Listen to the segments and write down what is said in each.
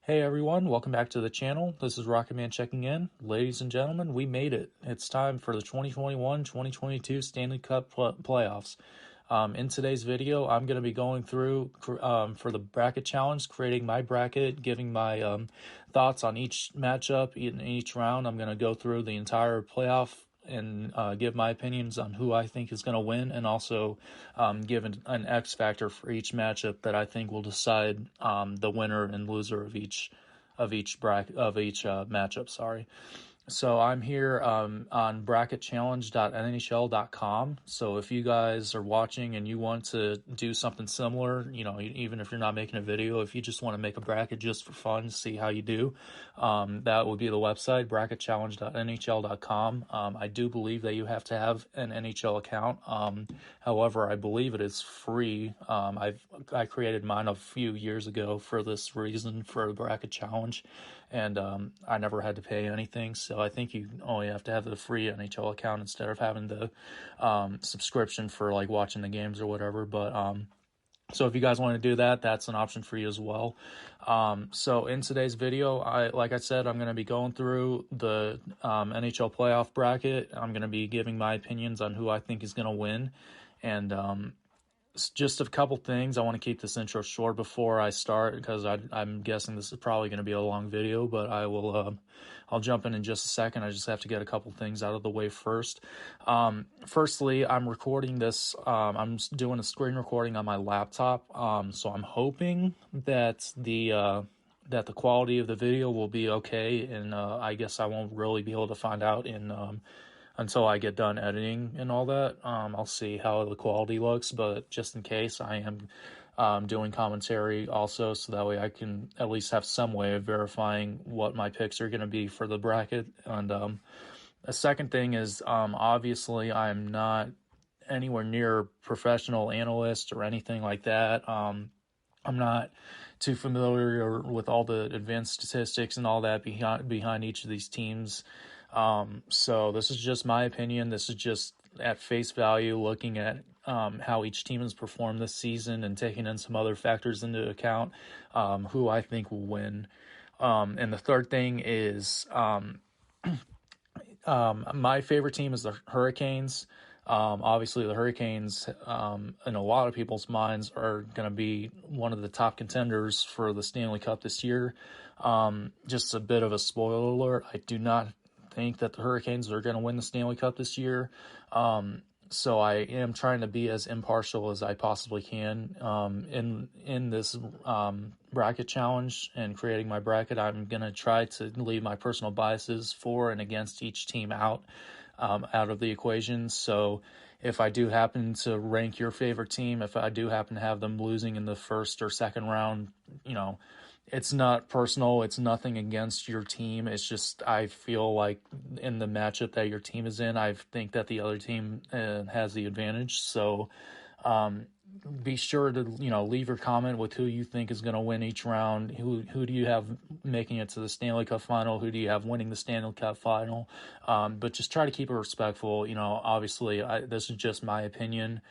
Hey everyone, welcome back to the channel. This is rcktman checking in. Ladies and gentlemen, we made it. It's time for the 2021-2022 Stanley Cup playoffs. In today's video, I'm going to be going through for the bracket challenge, creating my bracket, giving my thoughts on each matchup in each round. I'm going to go through the entire playoff and give my opinions on who I think is going to win, and also give an X factor for each matchup that I think will decide the winner and loser of each matchup. Sorry. So I'm here on bracketchallenge.nhl.com. So if you guys are watching and you want to do something similar, even if you're not making a video, if you just want to make a bracket just for fun, see how you do, that would be the website, bracketchallenge.nhl.com. I do believe that you have to have an NHL account. However, I believe it is free. I created mine a few years ago for this reason, for the bracket challenge, and I never had to pay anything. So I think you only have to have the free NHL account instead of having the subscription for like watching the games or whatever. But so if you guys want to do that, that's an option for you as well. So in today's video, like I said, I'm going to be going through the NHL playoff bracket. I'm going to be giving my opinions on who I think is going to win, and just a couple things. I want to keep this intro short before I start, because I'm guessing this is probably going to be a long video, but I'll jump in just a second. I just have to get a couple things out of the way first. Firstly, I'm recording this. I'm doing a screen recording on my laptop. So I'm hoping that the quality of the video will be okay, and I guess I won't really be able to find out until I get done editing and all that. I'll see how the quality looks, but just in case, I am doing commentary also, so that way I can at least have some way of verifying what my picks are going to be for the bracket. And a second thing is, obviously, I'm not anywhere near a professional analyst or anything like that. I'm not too familiar with all the advanced statistics and all that behind each of these teams. So this is just my opinion. This is just at face value, looking at how each team has performed this season and taking in some other factors into account, who I think will win. And the third thing is, my favorite team is the Hurricanes. Obviously, the Hurricanes, in a lot of people's minds, are going to be one of the top contenders for the Stanley Cup this year. Just a bit of a spoiler alert, I do not think that the Hurricanes are going to win the Stanley Cup this year. So I am trying to be as impartial as I possibly can in this bracket challenge and creating my bracket. I'm going to try to leave my personal biases for and against each team out of the equation. So if I do happen to rank your favorite team, if I do happen to have them losing in the first or second round, it's not personal. It's nothing against your team. It's just I feel like in the matchup that your team is in, I think that the other team has the advantage. So be sure to leave your comment with who you think is going to win each round. Who do you have making it to the Stanley Cup final? Who do you have winning the Stanley Cup final? But just try to keep it respectful. Obviously, this is just my opinion.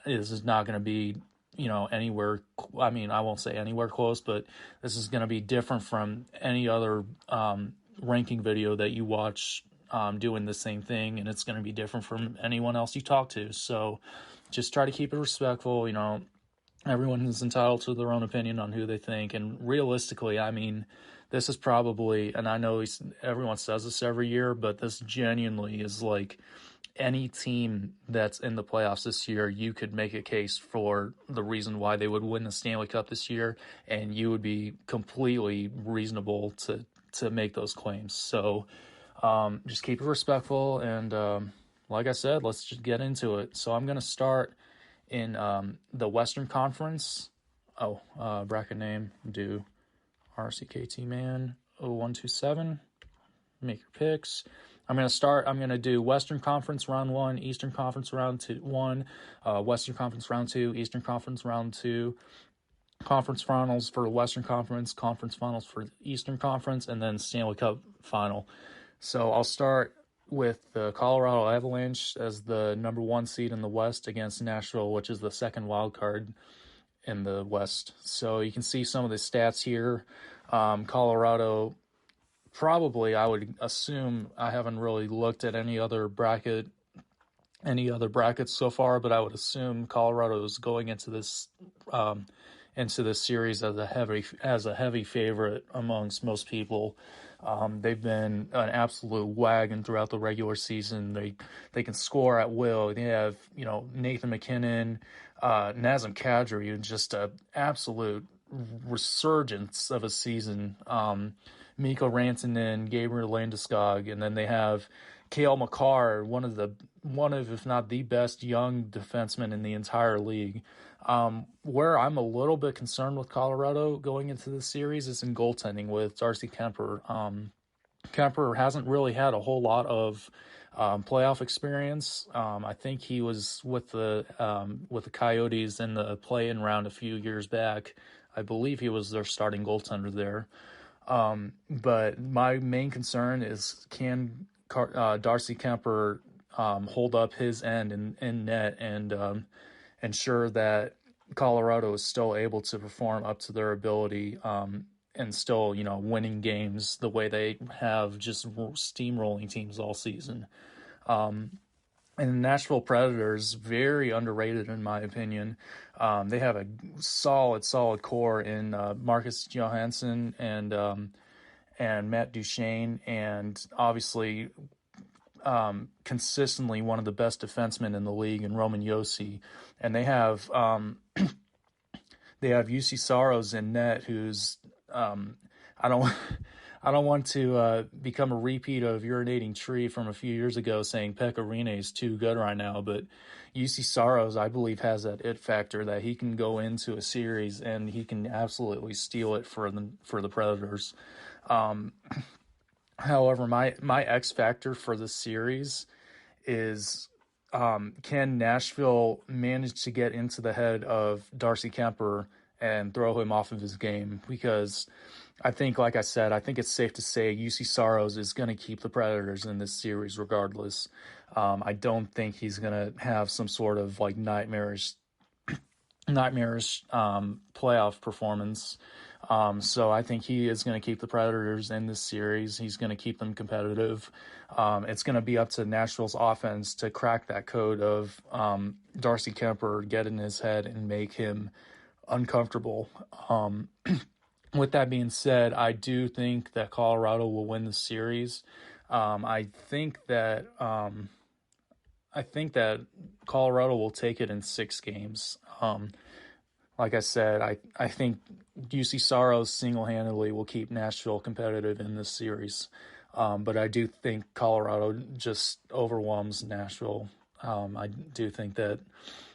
This is not going to be anywhere, I mean, I won't say anywhere close, but this is going to be different from any other ranking video that you watch doing the same thing, and it's going to be different from anyone else you talk to. So just try to keep it respectful. Everyone is entitled to their own opinion on who they think, and realistically, I mean, this is probably, and I know everyone says this every year, but this genuinely is like, any team that's in the playoffs this year, you could make a case for the reason why they would win the Stanley Cup this year, and you would be completely reasonable to make those claims. So just keep it respectful, and like I said, let's just get into it. So I'm going to start in the Western Conference. Bracket name, do rcktman 0127. Make your picks. I'm going to do Western Conference round 1, Eastern Conference round 1, Western Conference round 2, Eastern Conference round 2, conference finals for the Western Conference, conference finals for the Eastern Conference, and then Stanley Cup final. So I'll start with the Colorado Avalanche as the number 1 seed in the West against Nashville, which is the second wild card in the West. So you can see some of the stats here. Colorado probably, I would assume, I haven't really looked at any other brackets so far, but I would assume Colorado is going into this series as a heavy favorite amongst most people. They've been an absolute wagon throughout the regular season. They can score at will. They have Nathan McKinnon, Nazem Kadri, just a absolute resurgence of a season. Mikko Rantanen, Gabriel Landeskog, and then they have Cale Makar, one of if not the best young defensemen in the entire league. Where I'm a little bit concerned with Colorado going into the series is in goaltending with Darcy Kemper. Kemper hasn't really had a whole lot of playoff experience. I think he was with the Coyotes in the play-in round a few years back. I believe he was their starting goaltender there. But my main concern is, can Darcy Kemper hold up his end in net and ensure that Colorado is still able to perform up to their ability and still, winning games the way they have, just steamrolling teams all season. And the Nashville Predators, very underrated in my opinion. They have a solid core in Marcus Johansson and Matt Duchene, and obviously consistently one of the best defensemen in the league in Roman Josi. And they have UC Saros in net, who's I don't want to become a repeat of Urinating Tree from a few years ago saying Pekka Rinne is too good right now, but UC Saros, I believe, has that it factor that he can go into a series and he can absolutely steal it for the Predators. However, my X factor for the series is, can Nashville manage to get into the head of Darcy Kemper and throw him off of his game? Because I think, like I said, I think it's safe to say UC Saros is going to keep the Predators in this series regardless. I don't think he's going to have some sort of like nightmarish playoff performance. So I think he is going to keep the Predators in this series. He's going to keep them competitive. It's going to be up to Nashville's offense to crack that code of Darcy Kemper, get in his head and make him uncomfortable. With that being said, I do think that Colorado will win the series. I think that Colorado will take it in 6 games. Like I said, I think UC Saros single-handedly will keep Nashville competitive in this series. But I do think Colorado just overwhelms Nashville. I do think that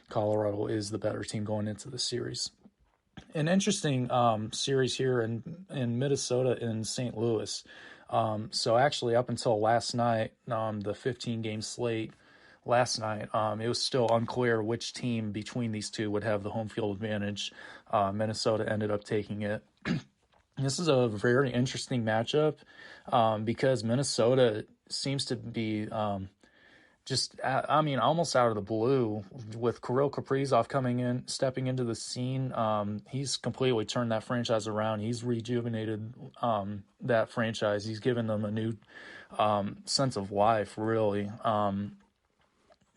Colorado is the better team going into the series. An interesting series here in Minnesota and St. Louis. So actually, up until last night, the 15-game slate last night, it was still unclear which team between these two would have the home field advantage. Minnesota ended up taking it. This is a very interesting matchup because Minnesota seems to be almost out of the blue with Kirill Kaprizov stepping into the scene. He's completely turned that franchise around. He's rejuvenated that franchise. He's given them a new sense of life, really.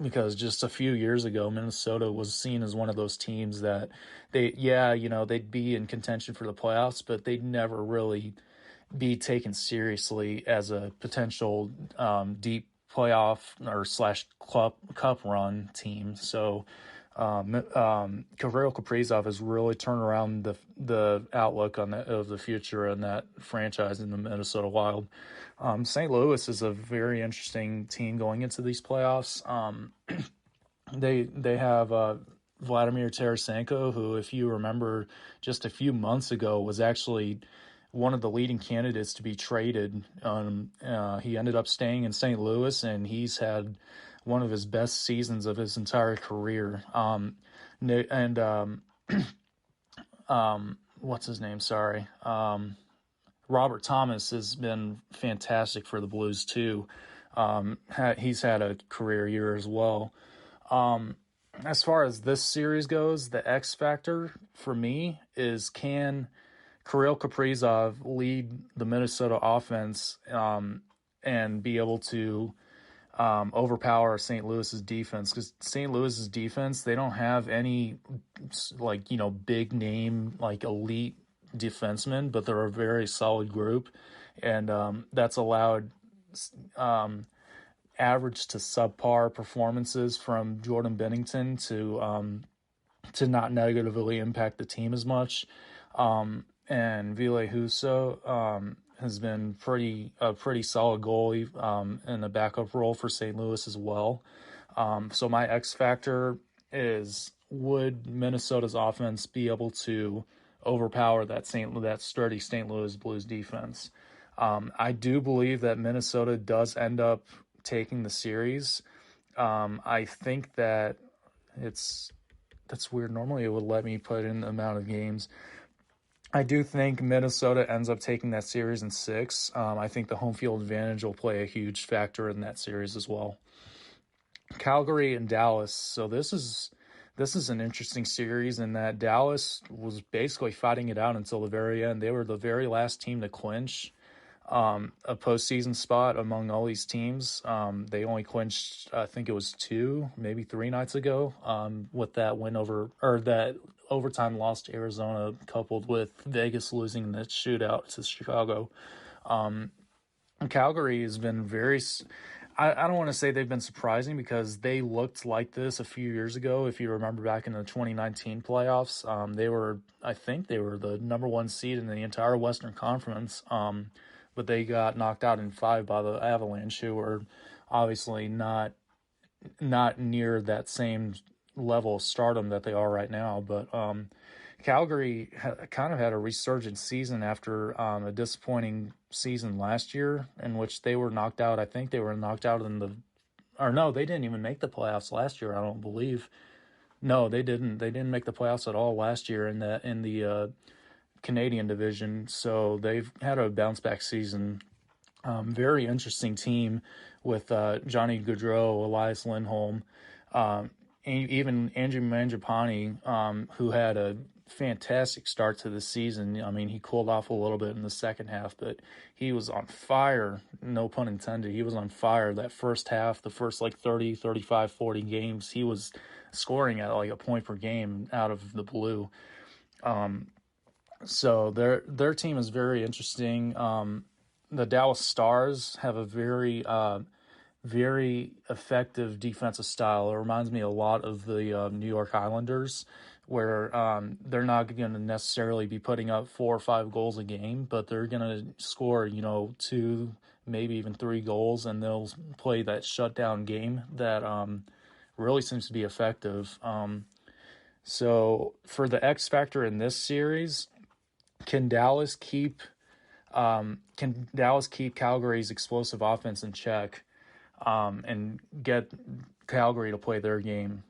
Because just a few years ago, Minnesota was seen as one of those teams that they'd be in contention for the playoffs, but they'd never really be taken seriously as a potential deep playoff or / cup run team. So Kirill Kaprizov has really turned around the outlook of the future in that franchise in the Minnesota Wild. St. Louis is a very interesting team going into these playoffs. They have Vladimir Tarasenko, who, if you remember, just a few months ago was actually one of the leading candidates to be traded. He ended up staying in St. Louis, and he's had one of his best seasons of his entire career. What's his name? Sorry. Robert Thomas has been fantastic for the Blues too. He's had a career year as well. As far as this series goes, the X factor for me is, can Kirill Kaprizov lead the Minnesota offense and be able to overpower St. Louis's defense, because St. Louis's defense, they don't have any big name elite defensemen, but they're a very solid group, and that's allowed average to subpar performances from Jordan Binnington to not negatively impact the team as much. And Ville Husso has been a pretty solid goalie in the backup role for St. Louis as well. So my X factor is, would Minnesota's offense be able to overpower that sturdy St. Louis Blues defense? I do believe that Minnesota does end up taking the series. I think that that's weird. Normally it would let me put in the amount of games. I do think Minnesota ends up taking that series in 6. I think the home field advantage will play a huge factor in that series as well. Calgary and Dallas. So this is an interesting series in that Dallas was basically fighting it out until the very end. They were the very last team to clinch a postseason spot among all these teams. They only clinched, I think it was 2, maybe 3 nights ago, with that win that overtime loss to Arizona, coupled with Vegas losing in the shootout to Chicago. Calgary has been I don't want to say they've been surprising, because they looked like this a few years ago. If you remember back in the 2019 playoffs, I think they were the number 1 seed in the entire Western Conference. But they got knocked out in 5 by the Avalanche, who were obviously not near that same level of stardom that they are right now. But Calgary kind of had a resurgent season after a disappointing season last year, in which they were knocked out. I think they were knocked out they didn't even make the playoffs last year, I don't believe. No, they didn't. They didn't make the playoffs at all last year in the Canadian division, so they've had a bounce back season. Very interesting team with Johnny Gaudreau, Elias Lindholm, even Andrew Mangiapane, who had a fantastic start to the season. I mean, he cooled off a little bit in the second half, but he was on fire, no pun intended. He was on fire that first half, the first 30, 35, 40 games. He was scoring at a point per game out of the blue. So their team is very interesting. The Dallas Stars have a very very effective defensive style. It reminds me a lot of the New York Islanders, where they're not going to necessarily be putting up 4 or 5 goals a game, but they're going to score 2, maybe even 3 goals, and they'll play that shutdown game that really seems to be effective. So for the X factor in this series, can Dallas keep Calgary's explosive offense in check and get Calgary to play their game?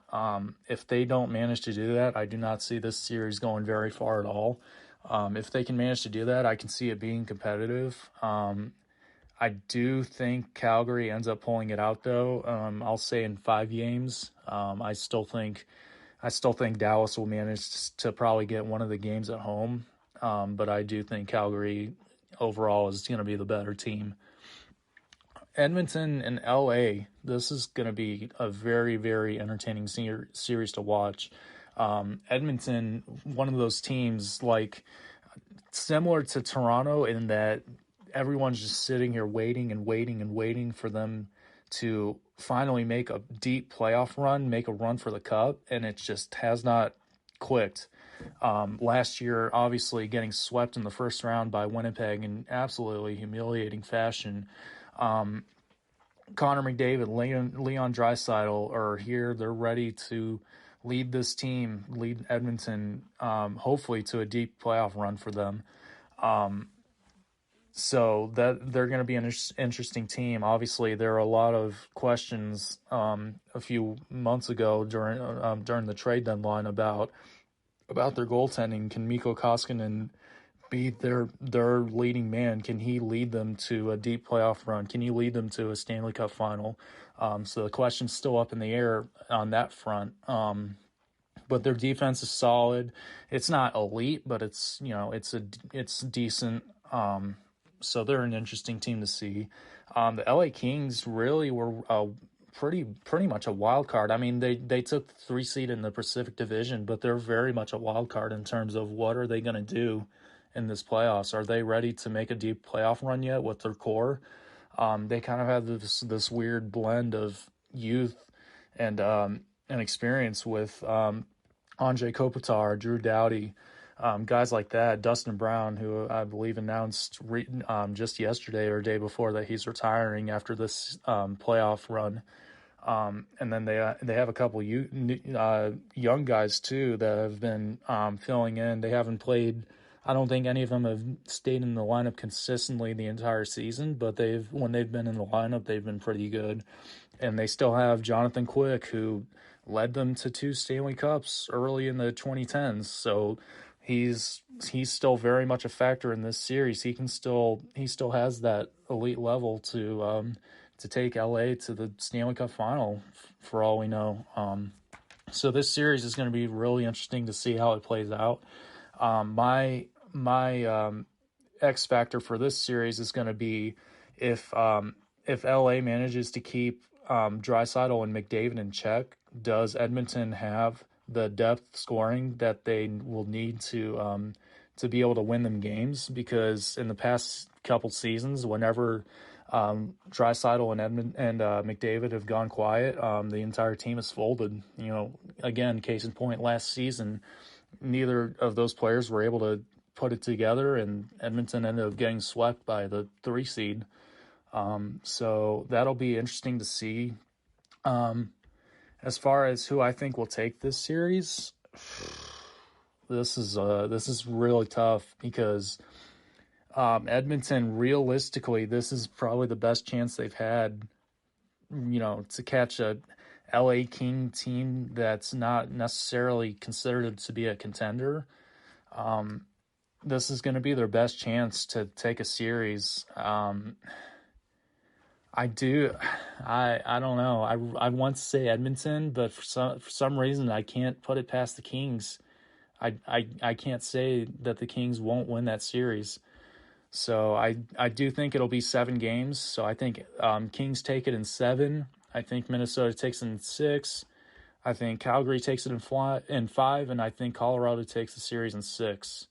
If they don't manage to do that, I do not see this series going very far at all. If they can manage to do that, I can see it being competitive. I do think Calgary ends up pulling it out, though. I'll say in 5 games. I still think Dallas will manage to probably get one of the games at home. But I do think Calgary overall is going to be the better team. Edmonton and LA, this is going to be a very, very entertaining series to watch. Edmonton, one of those teams similar to Toronto, in that everyone's just sitting here waiting for them to finally make a deep playoff run, make a run for the cup, and it just has not clicked. Last year, obviously getting swept in the first round by Winnipeg in absolutely humiliating fashion. Connor McDavid, Leon Draisaitl are here. They're ready to lead Edmonton, hopefully to a deep playoff run for them. So that they're going to be an interesting team. Obviously, there are a lot of questions a few months ago during the trade deadline about their goaltending. Can Mikko Koskinen be their leading man? Can he lead them to a deep playoff run? Can he lead them to a Stanley Cup final? So the question's still up in the air on that front. but their defense is solid. It's not elite, but it's it's decent. So they're an interesting team to see. The LA Kings really were pretty much a wild card. I mean, they took the 3 seed in the Pacific Division, but they're very much a wild card in terms of what are they going to do in this playoffs. Are they ready to make a deep playoff run yet with their core? They kind of have this weird blend of youth and experience with Andre Kopitar, Drew Doughty, guys like that. Dustin Brown, who I believe announced just yesterday or day before that he's retiring after this playoff run. And then they have a couple young guys too that have been filling in. They haven't played. I don't think any of them have stayed in the lineup consistently the entire season, but when they've been in the lineup, they've been pretty good. And they still have Jonathan Quick, who led them to 2 Stanley Cups early in the 2010s. So he's still very much a factor in this series. He still has that elite level to take LA to the Stanley Cup final for all we know. So this series is going to be really interesting to see how it plays out. My X factor for this series is going to be if LA manages to keep Draisaitl and McDavid in check. Does Edmonton have the depth scoring that they will need to be able to win them games? Because in the past couple seasons, whenever Draisaitl and McDavid have gone quiet, the entire team has folded. Again, case in point, last season, neither of those players were able to put it together, and Edmonton ended up getting swept by the 3 seed. So that'll be interesting to see. As far as who I think will take this series, this is really tough because Edmonton, realistically, this is probably the best chance they've had, to catch a LA King team that's not necessarily considered to be a contender. This is going to be their best chance to take a series. I don't know. I want to say Edmonton, but for some reason I can't put it past the Kings. I can't say that the Kings won't win that series. So I do think it'll be 7 games. So I think Kings take it in 7. I think Minnesota takes it in 6. I think Calgary takes it in 5, and I think Colorado takes the series in 6.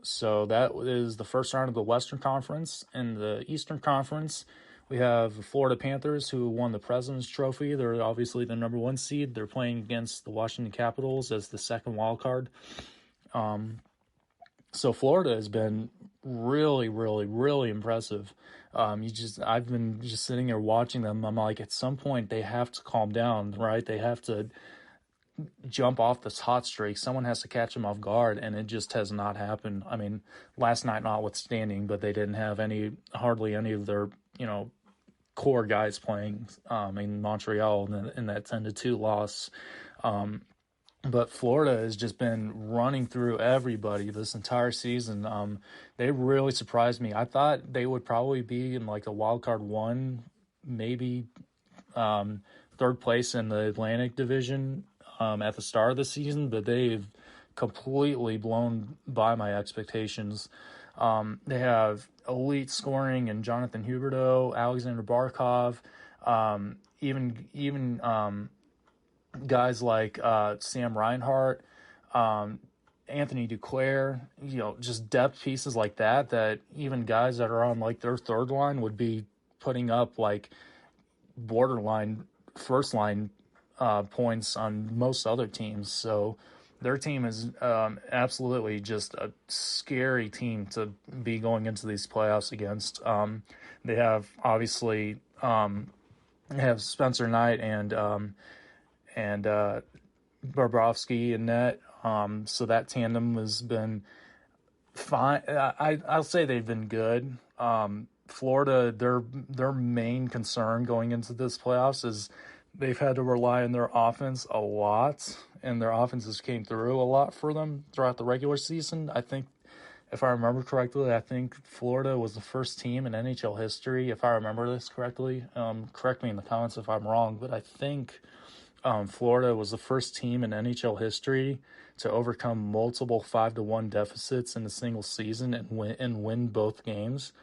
So that is the first round of the Western Conference. In the Eastern Conference, we have the Florida Panthers, who won the President's Trophy. They're obviously the number 1 seed. They're playing against the Washington Capitals as the second wild card. So Florida has been really, really, really impressive. I've been just sitting here watching them. I'm like, at some point they have to calm down, right? They have to jump off this hot streak. Someone has to catch them off guard, and it just has not happened. I mean, last night notwithstanding, but they didn't have hardly any of their, core guys playing in Montreal in that 10-2 loss. But Florida has just been running through everybody this entire season. They really surprised me. I thought they would probably be in like a wild card 1, maybe 3rd place in the Atlantic Division at the start of the season, but they've completely blown by my expectations. They have elite scoring in Jonathan Huberdeau, Alexander Barkov, even guys like Sam Reinhart, Anthony Duclair, just depth pieces like that even guys that are on like their 3rd line would be putting up like borderline first line points on most other teams. So their team is absolutely just a scary team to be going into these playoffs against. They have obviously Spencer Knight and Bobrovsky in net. So that tandem has been fine. I'll say they've been good. Florida, their main concern going into this playoffs is they've had to rely on their offense a lot, and their offenses came through a lot for them throughout the regular season. I think, if I remember correctly, Florida was the first team in NHL history, if I remember this correctly. Correct me in the comments if I'm wrong, but I think Florida was the first team in NHL history to overcome multiple 5-1 deficits in a single season and win both games.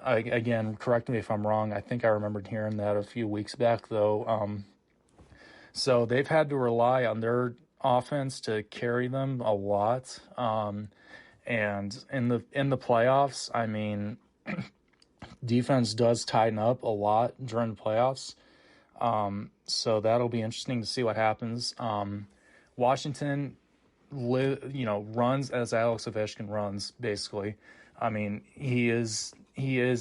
Again, correct me if I'm wrong. I think I remembered hearing that a few weeks back, though. So they've had to rely on their offense to carry them a lot. And in the playoffs, I mean, defense does tighten up a lot during the playoffs. So that'll be interesting to see what happens. Washington, runs as Alex Ovechkin runs, basically. I mean, he is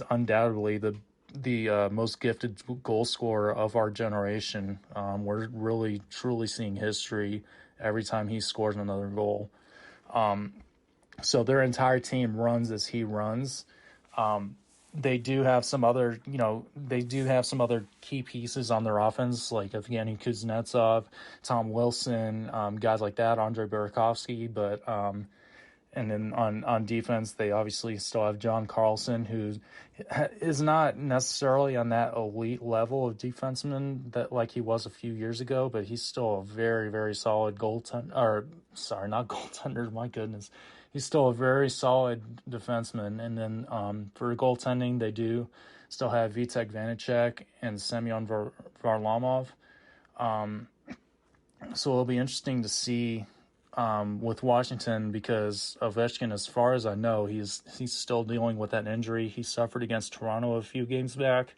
undoubtedly the most gifted goal scorer of our generation. We're really truly seeing history every time he scores another goal. So their entire team runs as he runs. They do have some other key pieces on their offense, like Evgeny Kuznetsov, Tom Wilson, guys like that, Andre Burakovsky. But and then on defense, they obviously still have John Carlson, who is not necessarily on that elite level of defenseman that like he was a few years ago, but he's still a very, very solid goaltender. Or sorry, not goaltender. My goodness. He's still a very solid defenseman. And then for goaltending, they do still have Vitek Vanacek and Semyon Varlamov. So it'll be interesting to see with Washington, because Ovechkin, as far as I know, he's still dealing with that injury he suffered against Toronto a few games back.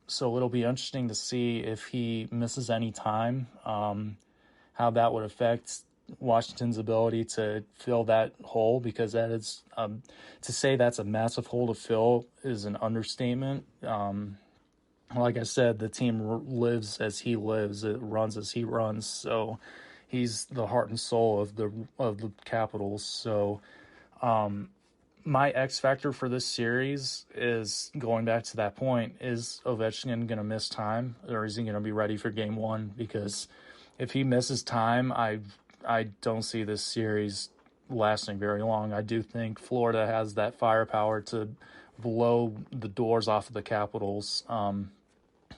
So it'll be interesting to see if he misses any time, how that would affect Washington's ability to fill that hole, because that is to say that's a massive hole to fill is an understatement. Like I said, the team lives as he lives, it runs as he runs, so he's the heart and soul of the Capitals. So my X factor for this series is, going back to that point, is Ovechkin going to miss time, or is he going to be ready for game one? Because if he misses time, I don't see this series lasting very long. I do think Florida has that firepower to blow the doors off of the Capitals.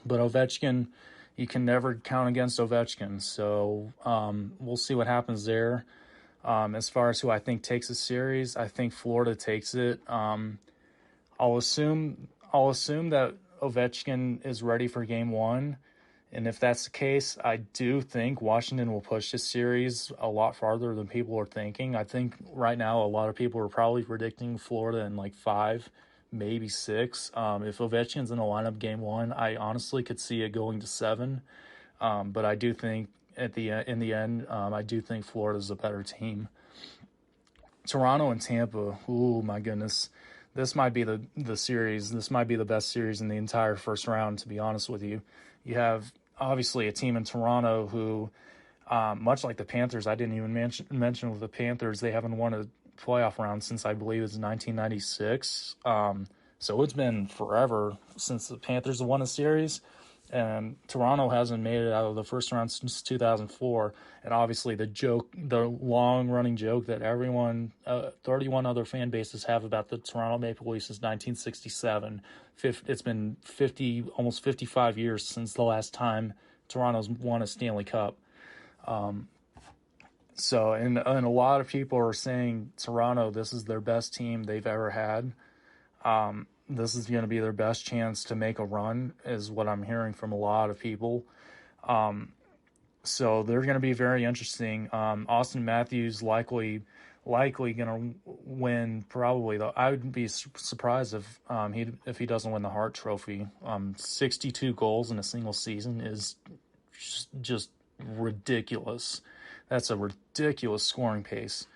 But Ovechkin, you can never count against Ovechkin. So we'll see what happens there. As far as who I think takes the series, I think Florida takes it. I'll assume that Ovechkin is ready for game one. And if that's the case, I do think Washington will push this series a lot farther than people are thinking. I think right now a lot of people are probably predicting Florida in like 5, maybe 6. If Ovechkin's in the lineup game one, I honestly could see it going to 7. But I do think in the end, I do think Florida's a better team. Toronto and Tampa, ooh, my goodness. This might be the series. This might be the best series in the entire first round, to be honest with you. You have obviously a team in Toronto who, much like the Panthers, I didn't even mention with the Panthers, they haven't won a playoff round since I believe it's 1996. So it's been forever since the Panthers have won a series, and Toronto hasn't made it out of the first round since 2004. And obviously the long-running joke that 31 other fan bases have about the Toronto Maple Leafs since 1967. It's been almost 55 years since the last time Toronto's won a Stanley Cup. So, and a lot of people are saying Toronto, this is their best team they've ever had. This is going to be their best chance to make a run, is what I'm hearing from a lot of people. So they're going to be very interesting. Austin Matthews likely going to win, probably, though. I would be surprised if he doesn't win the Hart Trophy. 62 goals in a single season is just ridiculous. That's a ridiculous scoring pace.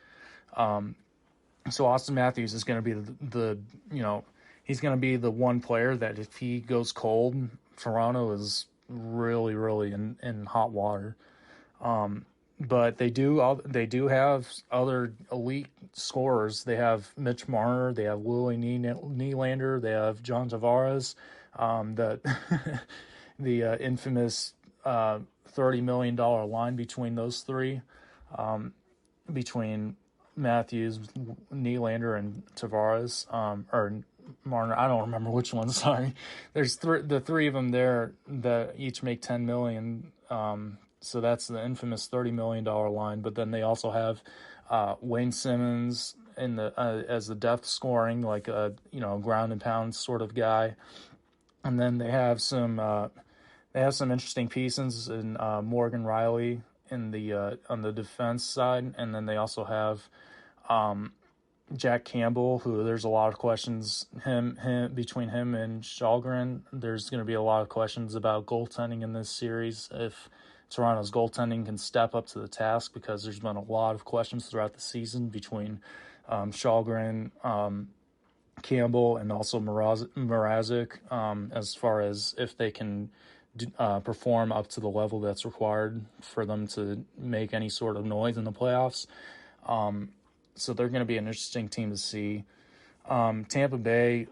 So Austin Matthews is going to be he's going to be the one player that if he goes cold, Toronto is really, really in hot water. But they do have other elite scorers. They have Mitch Marner, they have Willie Nylander, they have John Tavares, the infamous $30 million line between those three, between Matthews, Nylander, and Tavares, or Marner. I don't remember which one. Sorry. There's the three of them there that each make $10 million. So that's the infamous $30 million line. But then they also have Wayne Simmons in the as the depth scoring, like a ground and pound sort of guy. And then they have some interesting pieces in Morgan Riley in the on the defense side, and then they also have Jack Campbell, who there's a lot of questions between him and Shalgren. There's going to be a lot of questions about goaltending in this series if Toronto's goaltending can step up to the task, because there's been a lot of questions throughout the season between Shalgren, Campbell, and also Mrazek as far as if they can perform up to the level that's required for them to make any sort of noise in the playoffs. So they're going to be an interesting team to see. Tampa Bay,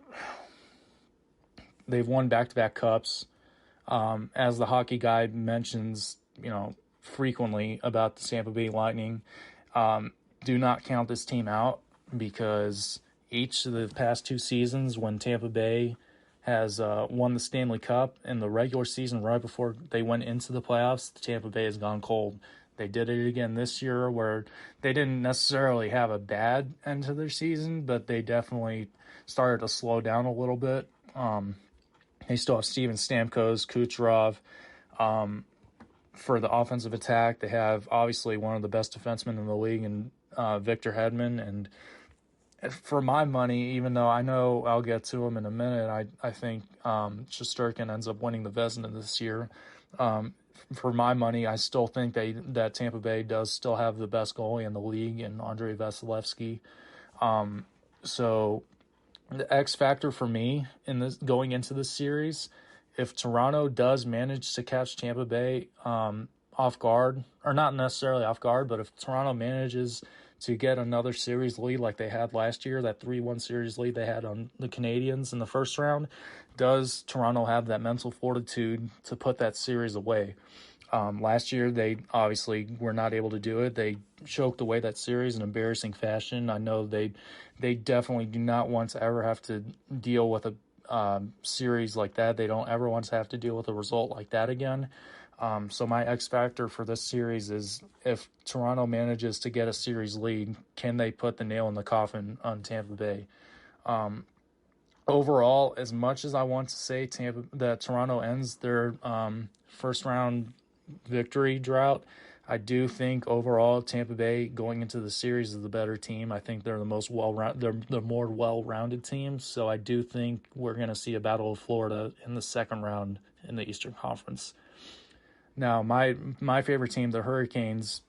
they've won back-to-back cups. As the hockey guide mentions, frequently about the Tampa Bay Lightning, do not count this team out, because each of the past two seasons when Tampa Bay has won the Stanley Cup in the regular season, right before they went into the playoffs, Tampa Bay has gone cold. They did it again this year, where they didn't necessarily have a bad end to their season, but they definitely started to slow down a little bit. They still have Steven Stamkos, Kucherov. For the offensive attack, they have obviously one of the best defensemen in the league, and Victor Hedman. And for my money, even though I know I'll get to him in a minute, I think Shesterkin ends up winning the Vezina this year. For my money, I still think that Tampa Bay does still have the best goalie in the league, in Andrei Vasilevsky. So the X factor for me in this going into this series, if Toronto does manage to catch Tampa Bay off guard, or not necessarily off guard, but if Toronto manages to get another series lead like they had last year, that 3-1 series lead they had on the Canadiens in the first round, does Toronto have that mental fortitude to put that series away? Last year, they obviously were not able to do it. They choked away that series in embarrassing fashion. I know they definitely do not want to ever have to deal with a series like that. They don't ever want to have to deal with a result like that again. So my X factor for this series is, if Toronto manages to get a series lead, can they put the nail in the coffin on Tampa Bay? Overall, as much as I want to say that Toronto ends their first round victory drought, I do think overall Tampa Bay going into the series is the better team. I think they're the most they're the more well-rounded team. So I do think we're going to see a Battle of Florida in the second round in the Eastern Conference. Now, my favorite team, the Hurricanes,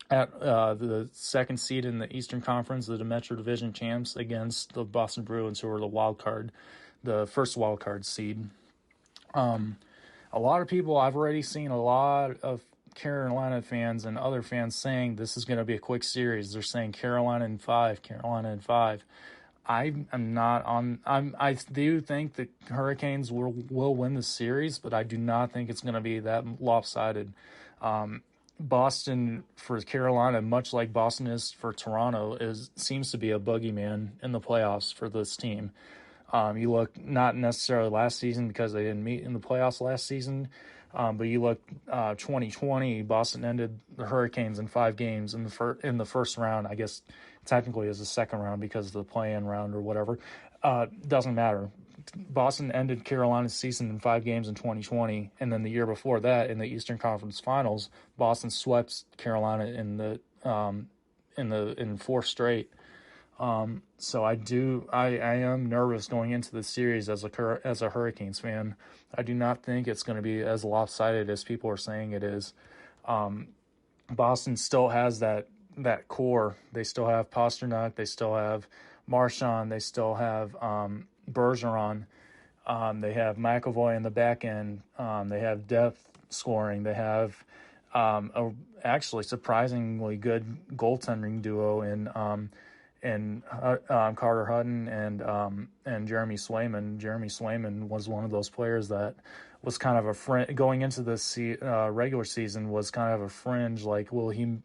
at the second seed in the Eastern Conference, the Metro Division champs, against the Boston Bruins, who are the first wild card seed. A lot of people, I've already seen a lot of Carolina fans and other fans saying this is going to be a quick series. They're saying Carolina in 5. I do think the Hurricanes will win the series, but I do not think it's going to be that lopsided. Boston for Carolina, much like Boston is for Toronto, seems to be a boogeyman in the playoffs for this team. You look not necessarily last season, because they didn't meet in the playoffs last season, but you look 2020, Boston ended the Hurricanes in 5 games in the first round. I guess technically as the second round because of the play-in round or whatever. Doesn't matter. Boston ended Carolina's season in 5 games in 2020, and then the year before that, in the Eastern Conference Finals, Boston swept Carolina in 4 straight. So I am nervous going into the series as a Hurricanes fan. I do not think it's going to be as lopsided as people are saying it is. Boston still has that core. They still have Pasternak. They still have Marchand. They still have Bergeron. They have McAvoy in the back end. They have depth scoring. They have a actually surprisingly good goaltending duo in Carter Hutton and Jeremy Swayman. Jeremy Swayman was one of those players that was kind of a fringe going into this regular season, was kind of a fringe. Like, will he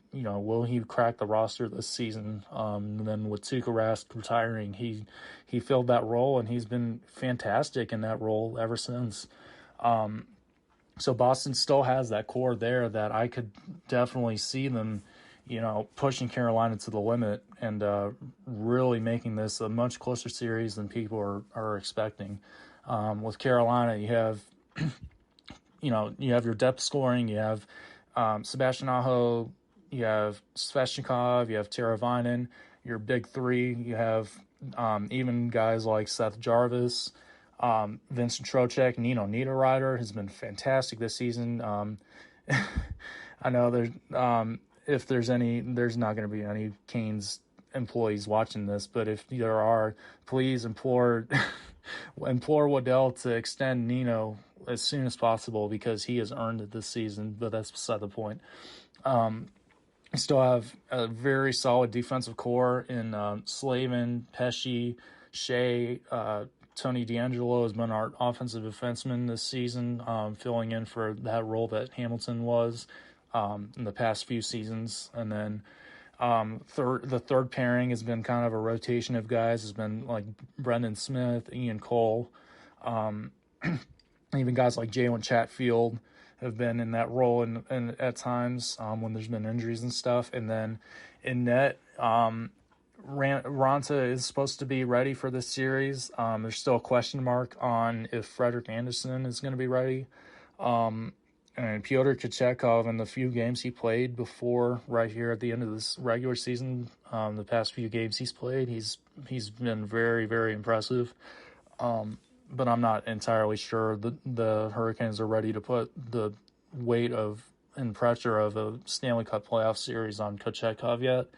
crack the roster this season? And then with Tuukka Rask retiring, he filled that role, and he's been fantastic in that role ever since. So Boston still has that core there that I could definitely see them, pushing Carolina to the limit and really making this a much closer series than people are expecting. With Carolina, you have your depth scoring. You have Sebastian Aho, you have Svechnikov, you have Teravainen, your big three. You have even guys like Seth Jarvis, Vincent Trocheck, Nino Niederreiter has been fantastic this season. I know there's not going to be any Canes employees watching this, but if there are, please implore Waddell to extend Nino as soon as possible, because he has earned it this season. But that's beside the point. We still have a very solid defensive core in Slavin, Pesci, Shea. Tony DeAngelo has been our offensive defenseman this season, filling in for that role that Hamilton was in the past few seasons. And then the third pairing has been kind of a rotation of guys. Has been like Brendan Smith, Ian Cole, even guys like Jalen Chatfield have been in that role and at times when there's been injuries and stuff. And then in net, Ranta is supposed to be ready for this series. There's still a question mark on if Frederik Andersen is going to be ready. And Pyotr Kochetkov, in the few games he played before, right here at the end of this regular season, the past few games he's played, he's been very, very impressive. But I'm not entirely sure the Hurricanes are ready to put the weight of and pressure of a Stanley Cup playoff series on Kochetkov yet.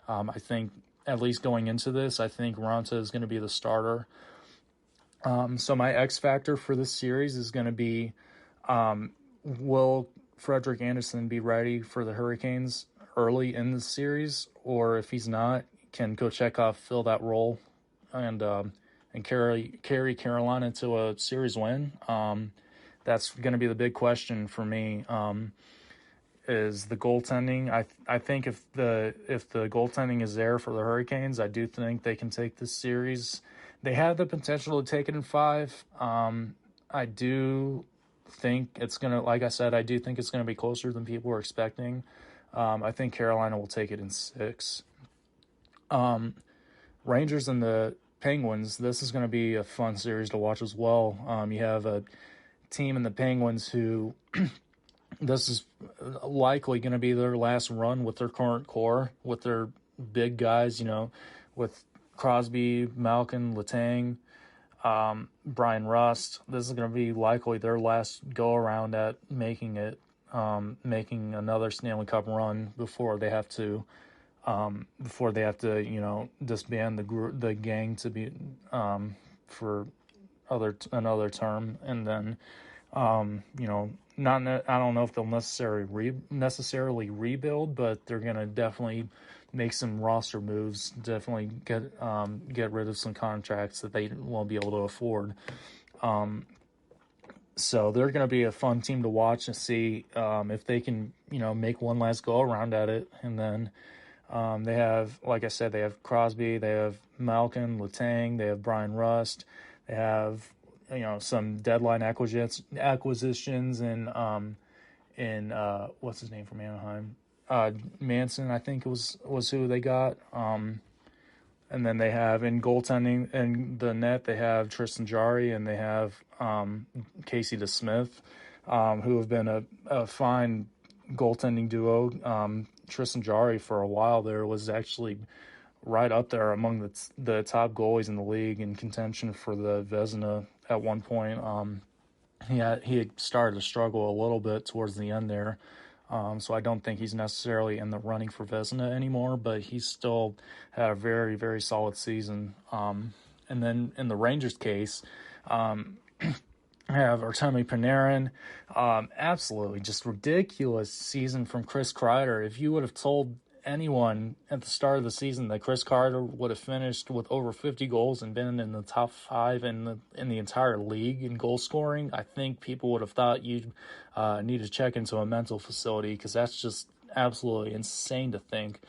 I think, at least going into this, I think Ranta is going to be the starter. So my X factor for this series is going to be, will Frederik Andersen be ready for the Hurricanes early in the series? Or if he's not, can Kochetkov fill that role and carry Carolina to a series win? That's going to be the big question for me. Is the goaltending. I think if the goaltending is there for the Hurricanes, I do think they can take this series. They have the potential to take it in 5. I do think it's gonna, like I said, I do think it's gonna be closer than people are expecting. I think Carolina will take it in 6. Rangers and the Penguins. This is going to be a fun series to watch as well. You have a team in the Penguins who this is likely going to be their last run with their current core, with their big guys, with Crosby, Malkin, Letang, Brian Rust. This is going to be likely their last go-around at making making another Stanley Cup run before they have to disband the gang to be for another term. And then I don't know if they'll necessarily rebuild, but they're gonna definitely make some roster moves, definitely get rid of some contracts that they won't be able to afford. So they're going to be a fun team to watch and see if they can, make one last go around at it. And then they have, like I said, they have Crosby, they have Malkin, Letang, they have Brian Rust, they have, some deadline acquisitions in what's his name from Anaheim? Manson, I think was who they got. And then they have in goaltending and the net, they have Tristan Jarry and they have Casey DeSmith, who have been a fine goaltending duo. Tristan Jarry for a while there was actually right up there among the top goalies in the league in contention for the Vezina at one point. He had started to struggle a little bit towards the end there. So I don't think he's necessarily in the running for Vezina anymore, but he's still had a very, very solid season. And then in the Rangers case, I have Artemi Panarin. Absolutely just ridiculous season from Chris Kreider. If you would have told anyone at the start of the season that Chris Carter would have finished with over 50 goals and been in the top 5 in the entire league in goal scoring, I think people would have thought you'd need to check into a mental facility, because that's just absolutely insane to think.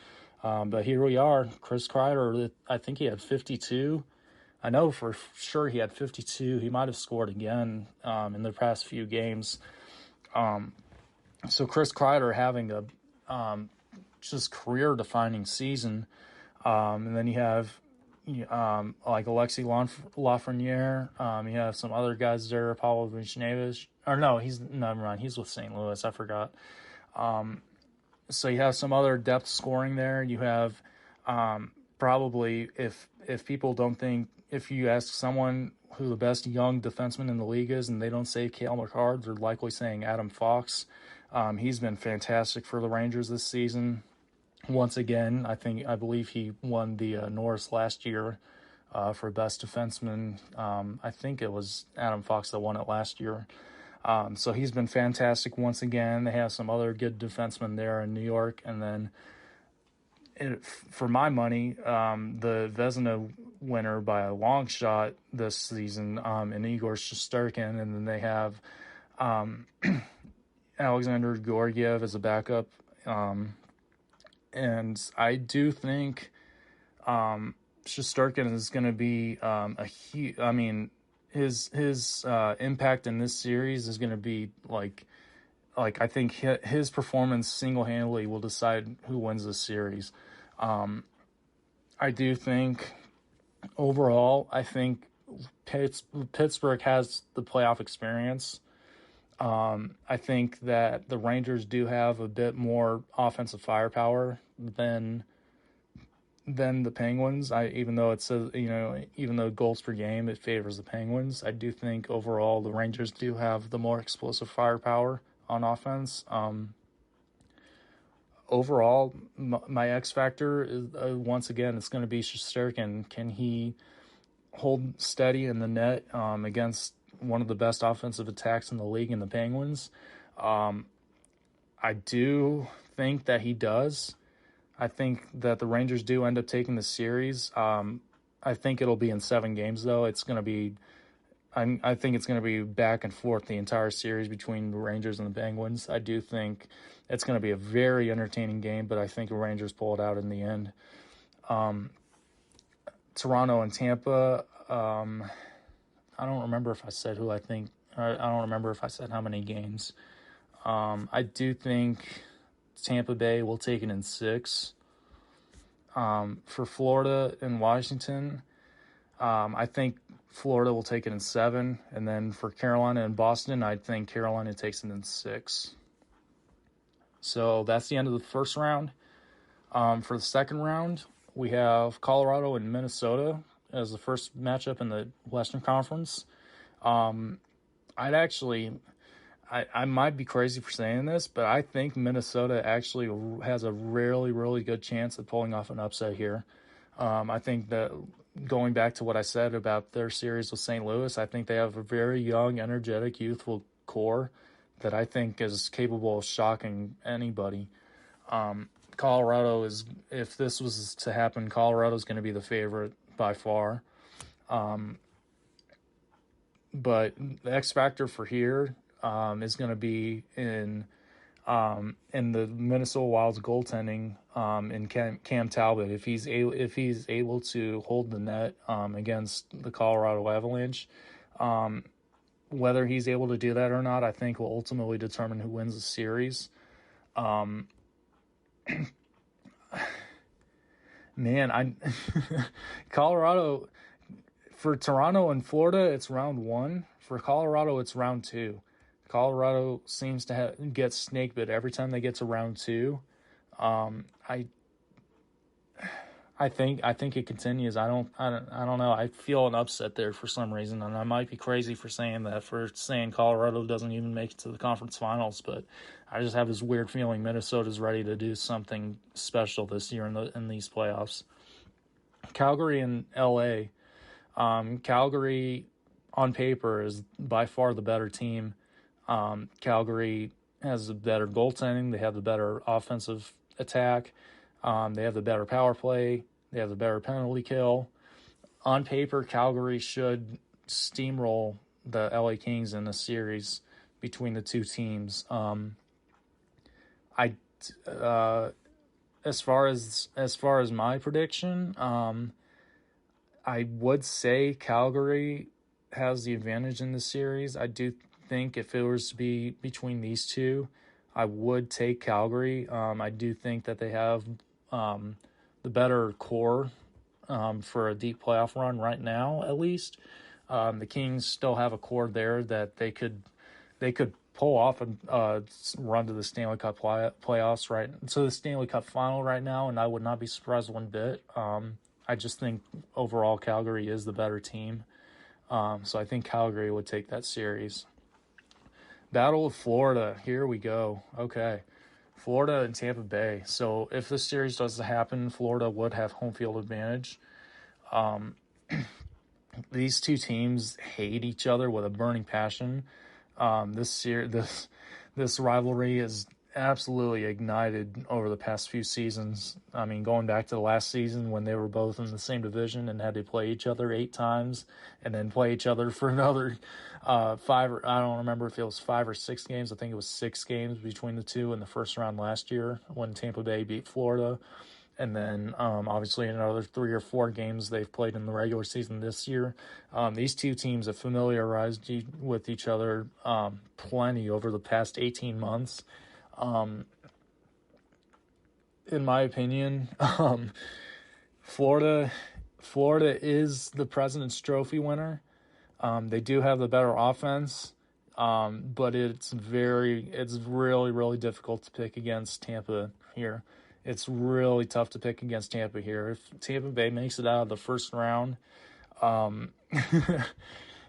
But here we are. Chris Kreider, I think he had 52. I know for sure he had 52. He might have scored again in the past few games. So Chris Kreider having a just career-defining season. And then you have like Alexei Lafreniere. You have some other guys there, Pavel Buchnevich. Or no, never mind. He's with St. Louis. I forgot. So you have some other depth scoring there. You have probably, if people don't think, if you ask someone who the best young defenseman in the league is and they don't say Cale Makar, they're likely saying Adam Fox. He's been fantastic for the Rangers this season. Once again, I believe he won the Norris last year for best defenseman. I think it was Adam Fox that won it last year. So he's been fantastic once again. They have some other good defensemen there in New York. And then for my money, the Vezina winner by a long shot this season in Igor Shesterkin. And then they have Alexander Georgiev as a backup. And I do think Shesterkin is going to be a huge. I mean, his impact in this series is going to be like I think his performance single-handedly will decide who wins this series. I do think overall, I think Pittsburgh has the playoff experience. I think that the Rangers do have a bit more offensive firepower than the Penguins. Even though it says, even though goals per game, it favors the Penguins, I do think overall the Rangers do have the more explosive firepower on offense. Overall, my X factor is once again, it's going to be Shesterkin. Can he hold steady in the net against one of the best offensive attacks in the league in the Penguins? I do think that he does. I think that the Rangers do end up taking the series. I think it'll be in 7 games, though. It's going to be, I think it's going to be back and forth the entire series between the Rangers and the Penguins. I do think it's going to be a very entertaining game, but I think the Rangers pull it out in the end. Toronto and Tampa, I don't remember if I said who I think. I don't remember if I said how many games. I do think Tampa Bay will take it in 6. For Florida and Washington, I think Florida will take it in 7. And then for Carolina and Boston, I think Carolina takes it in 6. So that's the end of the first round. For the second round, we have Colorado and Minnesota as the first matchup in the Western Conference. I might be crazy for saying this, but I think Minnesota actually has a really, really good chance of pulling off an upset here. I think that going back to what I said about their series with St. Louis, I think they have a very young, energetic, youthful core that I think is capable of shocking anybody. Colorado is, if this was to happen, Colorado is going to be the favorite by far. But the X factor for here is going to be in the Minnesota Wild's goaltending in Cam Talbot. If he's able to hold the net against the Colorado Avalanche, whether he's able to do that or not, I think will ultimately determine who wins the series. Colorado, for Toronto and Florida, it's round 1. For Colorado, it's round 2. Colorado seems to get snake bit every time they get to round 2. I think it continues. I don't know. I feel an upset there for some reason, and I might be crazy for saying that, for saying Colorado doesn't even make it to the conference finals, but I just have this weird feeling Minnesota's ready to do something special this year in these playoffs. Calgary and LA. Calgary on paper is by far the better team. Calgary has a better goaltending. They have the better offensive attack. They have the better power play. They have the better penalty kill. On paper, Calgary should steamroll the LA Kings in the series between the two teams. I as far as my prediction, I would say Calgary has the advantage in this series. I do think if it was to be between these two, I would take Calgary. I do think that they have the better core for a deep playoff run right now, at least. The Kings still have a core there that they could pull off a run to the Stanley Cup playoffs, right? So the Stanley Cup final right now, and I would not be surprised one bit. I just think overall Calgary is the better team. So I think Calgary would take that series. Battle of Florida. Here we go. Okay. Florida and Tampa Bay. So if this series does happen, Florida would have home field advantage. These two teams hate each other with a burning passion. This rivalry is absolutely ignited over the past few seasons. I mean, going back to the last season when they were both in the same division and had to play each other 8 times and then play each other for another 5, or I don't remember if it was 5 or 6 games. I think it was 6 games between the two in the first round last year when Tampa Bay beat Florida. And then, obviously, another 3 or 4 games they've played in the regular season this year. These two teams have familiarized with each other plenty over the past 18 months. In my opinion, Florida is the President's Trophy winner. They do have the better offense, but it's really, really difficult to pick against Tampa here. It's really tough to pick against Tampa here. If Tampa Bay makes it out of the first round,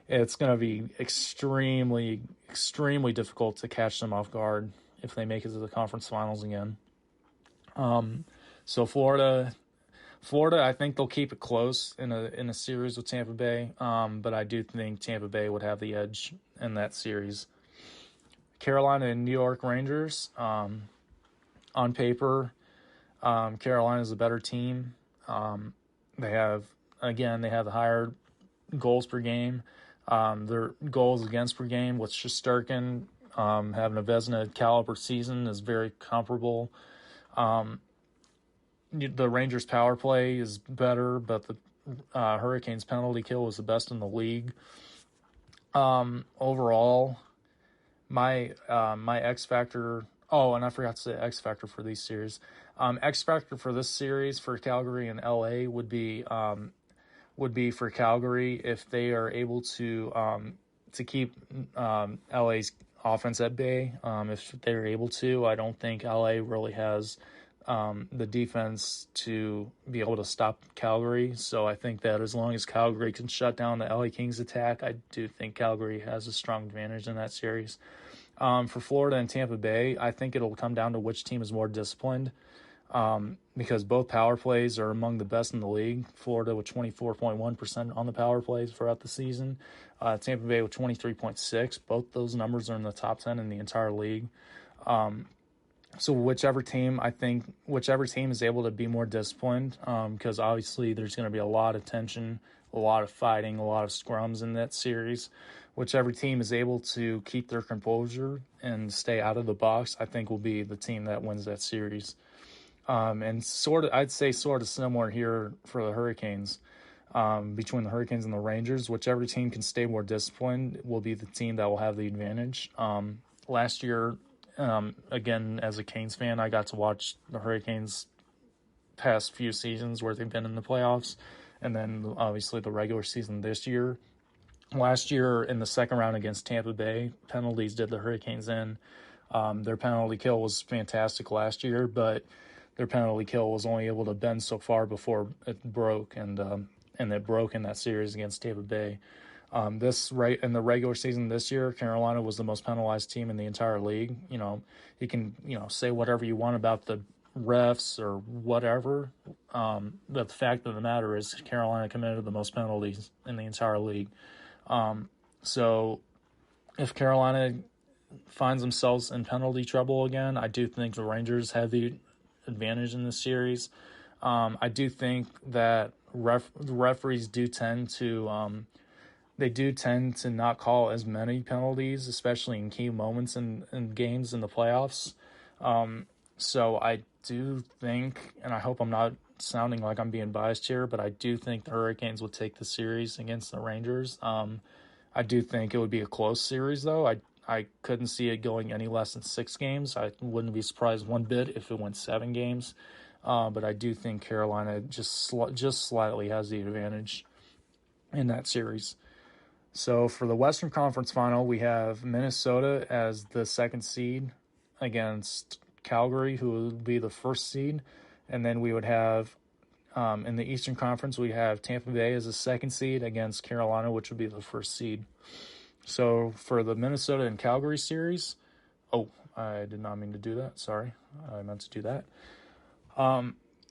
it's going to be extremely, extremely difficult to catch them off guard if they make it to the conference finals again. So Florida, I think they'll keep it close in a series with Tampa Bay, but I do think Tampa Bay would have the edge in that series. Carolina and New York Rangers, on paper, Carolina is a better team. They have the higher goals per game. Their goals against per game with Shesterkin having a Vezina caliber season is very comparable. The Rangers' power play is better, but the Hurricanes' penalty kill was the best in the league. Overall, my X factor. Oh, and I forgot to say X factor for these series. X factor for this series for Calgary and LA would be for Calgary if they are able to keep LA's offense at bay. If they're able to, I don't think LA really has the defense to be able to stop Calgary. So I think that as long as Calgary can shut down the LA Kings attack, I do think Calgary has a strong advantage in that series. For Florida and Tampa Bay, I think it'll come down to which team is more disciplined, because both power plays are among the best in the league. Florida with 24.1% on the power plays throughout the season. Tampa Bay with 23.6%. Both those numbers are in the top 10 in the entire league. So whichever team is able to be more disciplined, because obviously there's going to be a lot of tension, a lot of fighting, a lot of scrums in that series. Whichever team is able to keep their composure and stay out of the box, I think will be the team that wins that series. And I'd say sort of similar here for the Hurricanes. Between the Hurricanes and the Rangers, whichever team can stay more disciplined will be the team that will have the advantage. Last year, again, as a Canes fan, I got to watch the Hurricanes past few seasons where they've been in the playoffs, and then obviously the regular season this year. Last year in the second round against Tampa Bay, penalties did the Hurricanes in. Their penalty kill was fantastic last year, but their penalty kill was only able to bend so far before it broke, and it broke in that series against Tampa Bay. In the regular season this year, Carolina was the most penalized team in the entire league. You can say whatever you want about the refs or whatever, but the fact of the matter is Carolina committed the most penalties in the entire league. So if Carolina finds themselves in penalty trouble again, I do think the Rangers have the advantage in this series. I do think that referees do tend to not call as many penalties, especially in key moments in games in the playoffs. So I do think, and I hope I'm not sounding like I'm being biased here, but I do think the Hurricanes would take the series against the Rangers. I do think it would be a close series, though. I couldn't see it going any less than 6 games. I wouldn't be surprised one bit if it went 7 games. But I do think Carolina just slightly has the advantage in that series. So for the Western Conference Final, we have Minnesota as the 2nd seed against Calgary, who would be the 1st seed. And then we would have, in the Eastern Conference, we have Tampa Bay as the 2nd seed against Carolina, which would be the 1st seed. So for the Minnesota and Calgary series, I did not mean to do that. Sorry, I meant to do that.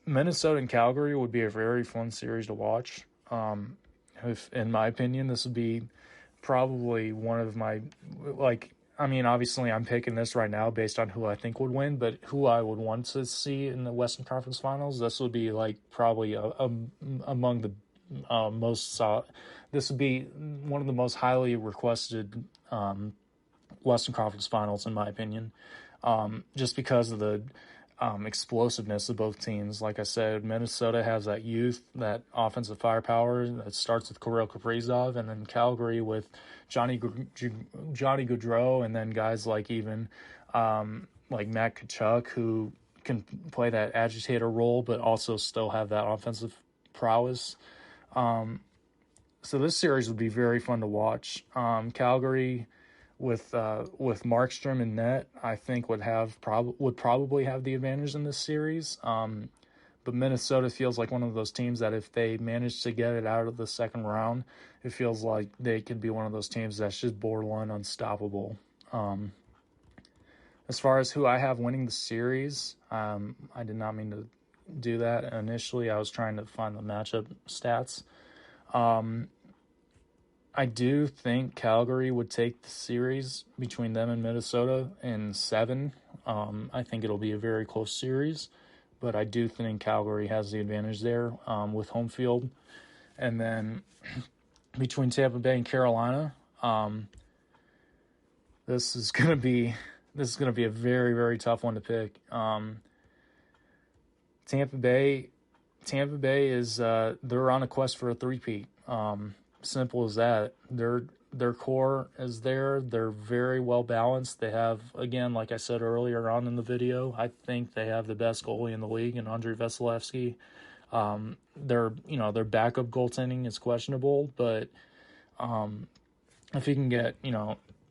Minnesota and Calgary would be a very fun series to watch. In my opinion, this would be probably one of my, obviously I'm picking this right now based on who I think would win, but who I would want to see in the Western Conference Finals, this would be probably among the most, this would be one of the most highly requested Western Conference Finals, in my opinion, just because of the explosiveness of both teams. Like I said, Minnesota has that youth, that offensive firepower that starts with Kirill Kaprizov, and then Calgary with Johnny Gaudreau, and then guys like even like Matt Tkachuk, who can play that agitator role but also still have that offensive prowess. So this series would be very fun to watch. Calgary with Markstrom in net, I think would probably have the advantage in this series. But Minnesota feels like one of those teams that if they manage to get it out of the second round, it feels like they could be one of those teams that's just borderline unstoppable. As far as who I have winning the series, I did not mean to do that initially. I was trying to find the matchup stats. I do think Calgary would take the series between them and Minnesota in 7. I think it'll be a very close series, but I do think Calgary has the advantage there with home field. And then between Tampa Bay and Carolina, this is gonna be a very, very tough one to pick. Tampa Bay is they're on a quest for a three-peat. Simple as that. Their core is there. They're very well balanced. They have, again, like I said earlier on in the video, I think they have the best goalie in the league in Andrei Vasilevskiy. Their backup goaltending is questionable, but if he can get,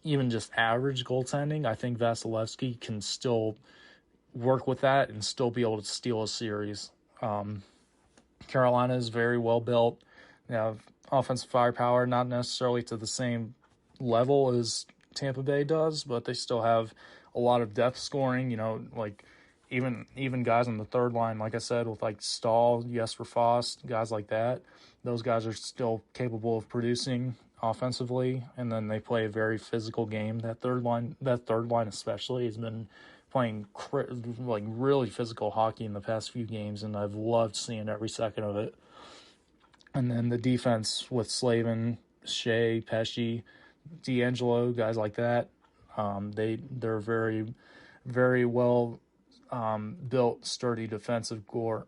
even just average goaltending, I think Vasilevskiy can still work with that and still be able to steal a series. Carolina is very well built. They have offensive firepower, not necessarily to the same level as Tampa Bay does, but they still have a lot of depth scoring, even guys on the third line, like I said, with Stahl, Jesper Fast, guys like that. Those guys are still capable of producing offensively, and then they play a very physical game. That third line especially has been playing really physical hockey in the past few games, and I've loved seeing every second of it. And then the defense with Slavin, Shea, Pesci, D'Angelo, guys like that, they're very, very well built, steady defensive core.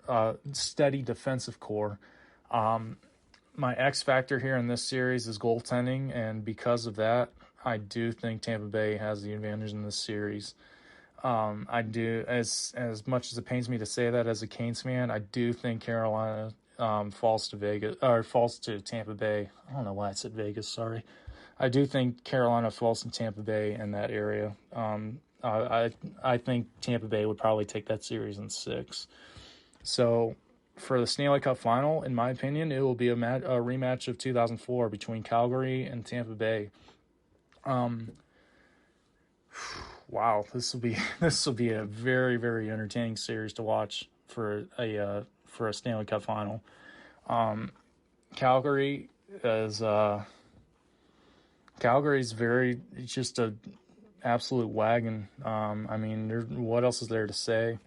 My X factor here in this series is goaltending, and because of that, I do think Tampa Bay has the advantage in this series. I do, as much as it pains me to say that as a Canes fan, I do think Carolina falls to Tampa Bay. I don't know why I said Vegas, sorry. I do think Carolina falls to Tampa Bay in that area. I think Tampa Bay would probably take that series in 6. So for the Stanley Cup final, in my opinion, it will be a rematch of 2004 between Calgary and Tampa Bay. Wow, this will be a very, very entertaining series to watch for a Stanley Cup final. Calgary is just a absolute wagon. What else is there to say?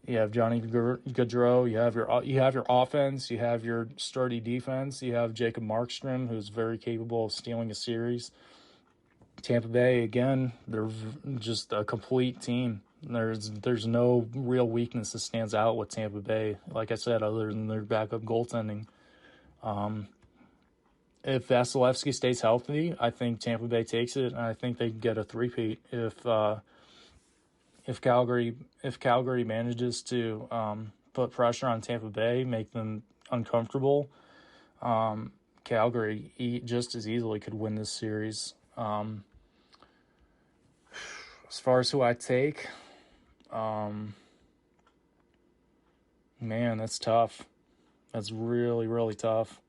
You have Johnny Gaudreau. You have your offense. You have your sturdy defense. You have Jacob Markstrom, who's very capable of stealing a series. Tampa Bay, again, they're just a complete team. There's no real weakness that stands out with Tampa Bay, like I said, other than their backup goaltending. If Vasilevsky stays healthy, I think Tampa Bay takes it, and I think they get a three-peat. If Calgary manages to put pressure on Tampa Bay, make them uncomfortable, Calgary just as easily could win this series. As far as who I take, man, that's tough. That's really, really tough.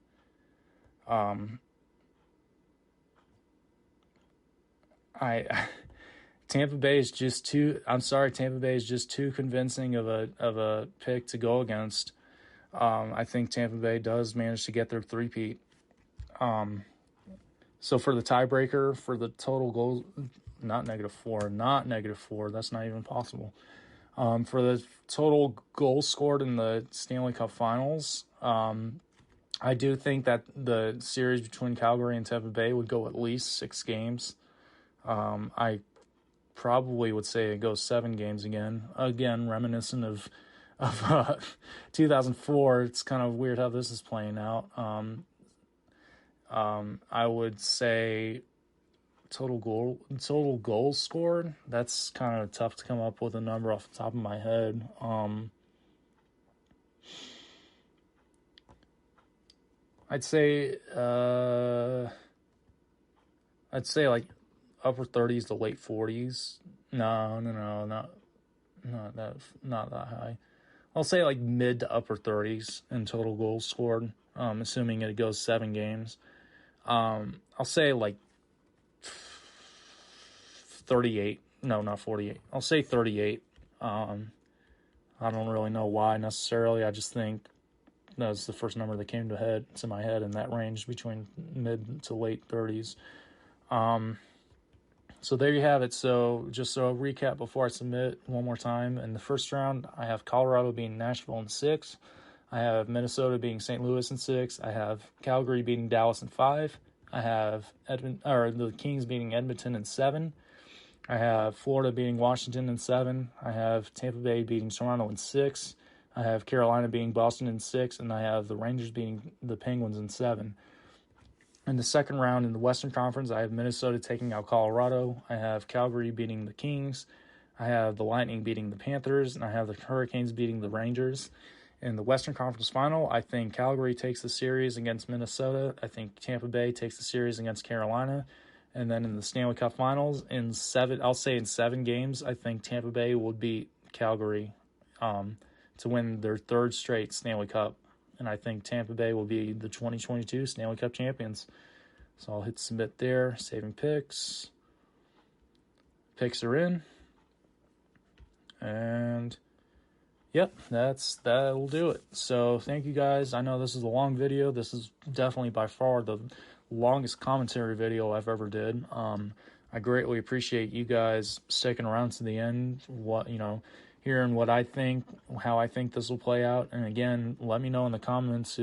Tampa Bay is just too. I'm sorry, Tampa Bay is just too convincing of a pick to go against. I think Tampa Bay does manage to get their three-peat. So for the tiebreaker, for the total goals, not -4. That's not even possible. For the total goals scored in the Stanley Cup Finals, I do think that the series between Calgary and Tampa Bay would go at least 6 games. I probably would say it goes 7 games again. Again, reminiscent of 2004. It's kind of weird how this is playing out. I would say total goals scored. That's kind of tough to come up with a number off the top of my head. I'd say like upper 30s to late 40s. No, not that high. I'll say like mid to upper 30s in total goals scored. Assuming it goes 7 games. I'll say like 38. No, not 48. I'll say 38. I don't really know why necessarily. I just think that's the first number that came to my head in that range between mid to late 30s. So there you have it. So just a recap before I submit one more time. In the first round, I have Colorado beating Nashville in 6. I have Minnesota beating St. Louis in 6. I have Calgary beating Dallas in 5. I have the Kings beating Edmonton in 7. I have Florida beating Washington in 7. I have Tampa Bay beating Toronto in 6. I have Carolina beating Boston in 6. And I have the Rangers beating the Penguins in 7. In the second round in the Western Conference, I have Minnesota taking out Colorado. I have Calgary beating the Kings. I have the Lightning beating the Panthers. And I have the Hurricanes beating the Rangers. In the Western Conference Final, I think Calgary takes the series against Minnesota. I think Tampa Bay takes the series against Carolina. And then in the Stanley Cup Finals, in 7 games, I think Tampa Bay would beat Calgary to win their 3rd straight Stanley Cup. And I think Tampa Bay will be the 2022 Stanley Cup champions. So I'll hit submit there, saving picks. Picks are in. And yep, that'll do it. So thank you guys. I know this is a long video. This is definitely by far the longest commentary video I've ever did. I greatly appreciate you guys sticking around to the end. Hearing what I think, how I think this will play out. And again, let me know in the comments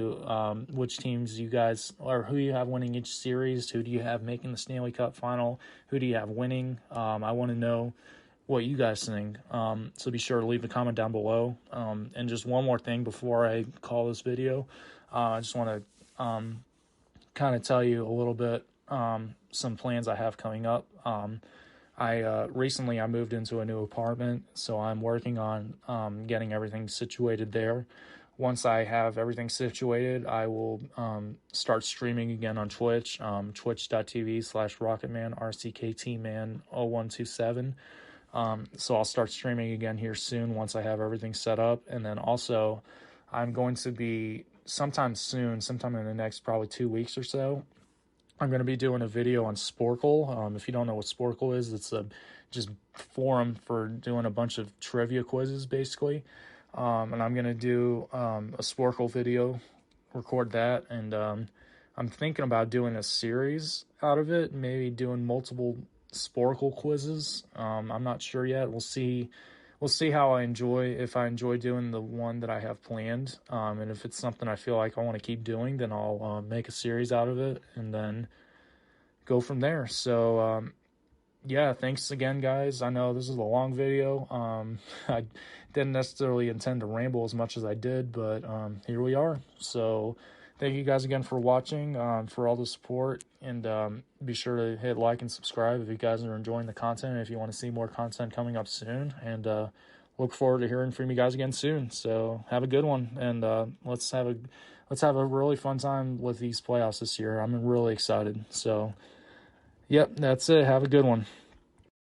which teams you guys, or who you have winning each series. Who do you have making the Stanley Cup final? Who do you have winning? I want to know what you guys think. So be sure to leave a comment down below. And just one more thing before I call this video. I just want to kind of tell you a little bit some plans I have coming up. Recently I moved into a new apartment, so I'm working on getting everything situated there. Once I have everything situated, I will start streaming again on Twitch, twitch.tv/rcktman, rcktman0127. So I'll start streaming again here soon once I have everything set up. And then also I'm going to be sometime in the next probably 2 weeks or so, I'm going to be doing a video on Sporkle. If you don't know what Sporkle is, it's a just forum for doing a bunch of trivia quizzes, basically. And I'm going to do a Sporkle video, record that, and I'm thinking about doing a series out of it, maybe doing multiple Sporkle quizzes. I'm not sure yet. We'll see we'll see how if I enjoy doing the one that I have planned. And if it's something I feel like I want to keep doing, then I'll make a series out of it and then go from there. So, yeah, thanks again, guys. I know this is a long video. I didn't necessarily intend to ramble as much as I did, but here we are. So thank you guys again for watching, for all the support, and be sure to hit like and subscribe if you guys are enjoying the content, and if you want to see more content coming up soon. And look forward to hearing from you guys again soon. So have a good one, and let's have a really fun time with these playoffs this year. I'm really excited. So, yep, that's it. Have a good one.